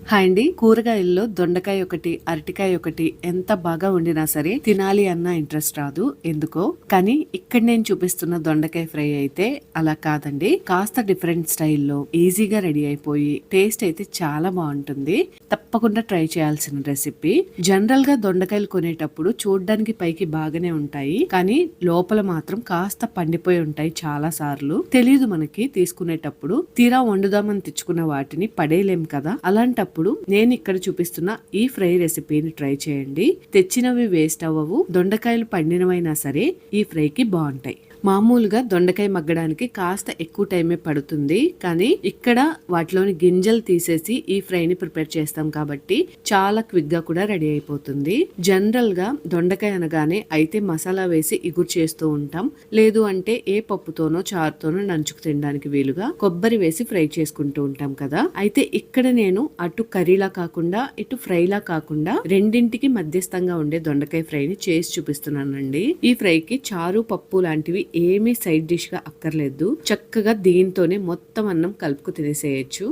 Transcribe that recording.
Hi అండి. కూరగాయల్లో దొండకాయ ఒకటి, అరటికాయ ఒకటి ఎంత బాగా వండినా సరే తినాలి అన్న ఇంట్రెస్ట్ రాదు ఎందుకో. కానీ ఇక్కడ నేను చూపిస్తున్న దొండకాయ ఫ్రై అయితే అలా కాదండి. కాస్త డిఫరెంట్ స్టైల్లో ఈజీగా రెడీ అయిపోయి టేస్ట్ అయితే చాలా బాగుంటుంది. తప్పకుండా ట్రై చేయాల్సిన రెసిపీ. జనరల్ గా దొండకాయలు కొనేటప్పుడు చూడడానికి పైకి బాగానే ఉంటాయి, కానీ లోపల మాత్రం కాస్త పండిపోయి ఉంటాయి. చాలా సార్లు తెలియదు మనకి తీసుకునేటప్పుడు. తీరా వండుదామని తెచ్చుకున్న వాటిని పడేయలేం కదా. అలాంటప్పుడు నేను ఇక్కడ చూపిస్తున్న ఈ ఫ్రై రెసిపీని ట్రై చేయండి. తెచ్చినవి వేస్ట్ అవ్వవు. దొండకాయలు పండినవైనా సరే ఈ ఫ్రైకి బాగుంటాయి. మామూలుగా దొండకాయ మగ్గడానికి కాస్త ఎక్కువ టైమే పడుతుంది, కానీ ఇక్కడ వాటిలోని గింజలు తీసేసి ఈ ఫ్రైని ప్రిపేర్ చేస్తాం కాబట్టి చాలా క్విక్ గా కూడా రెడీ అయిపోతుంది. జనరల్ గా దొండకాయ అనగానే అయితే మసాలా వేసి ఇగురు చేస్తూ ఉంటాం, లేదు అంటే ఏ పప్పుతోనో చారుతోనో నంచుకు తినడానికి వీలుగా కొబ్బరి వేసి ఫ్రై చేసుకుంటూ ఉంటాం కదా. అయితే ఇక్కడ నేను అటు కర్రీలా కాకుండా ఇటు ఫ్రైలా కాకుండా రెండింటికి మధ్యస్థంగా ఉండే దొండకాయ ఫ్రైని చేసి చూపిస్తున్నానండి. ఈ ఫ్రైకి చారు పప్పు లాంటివి ఏమీ సైడ్ డిష్ గా అక్కర్లేదు. చక్కగా దీంతోనే మొత్తం అన్నం కలుపుకు తినేసేయచ్చు.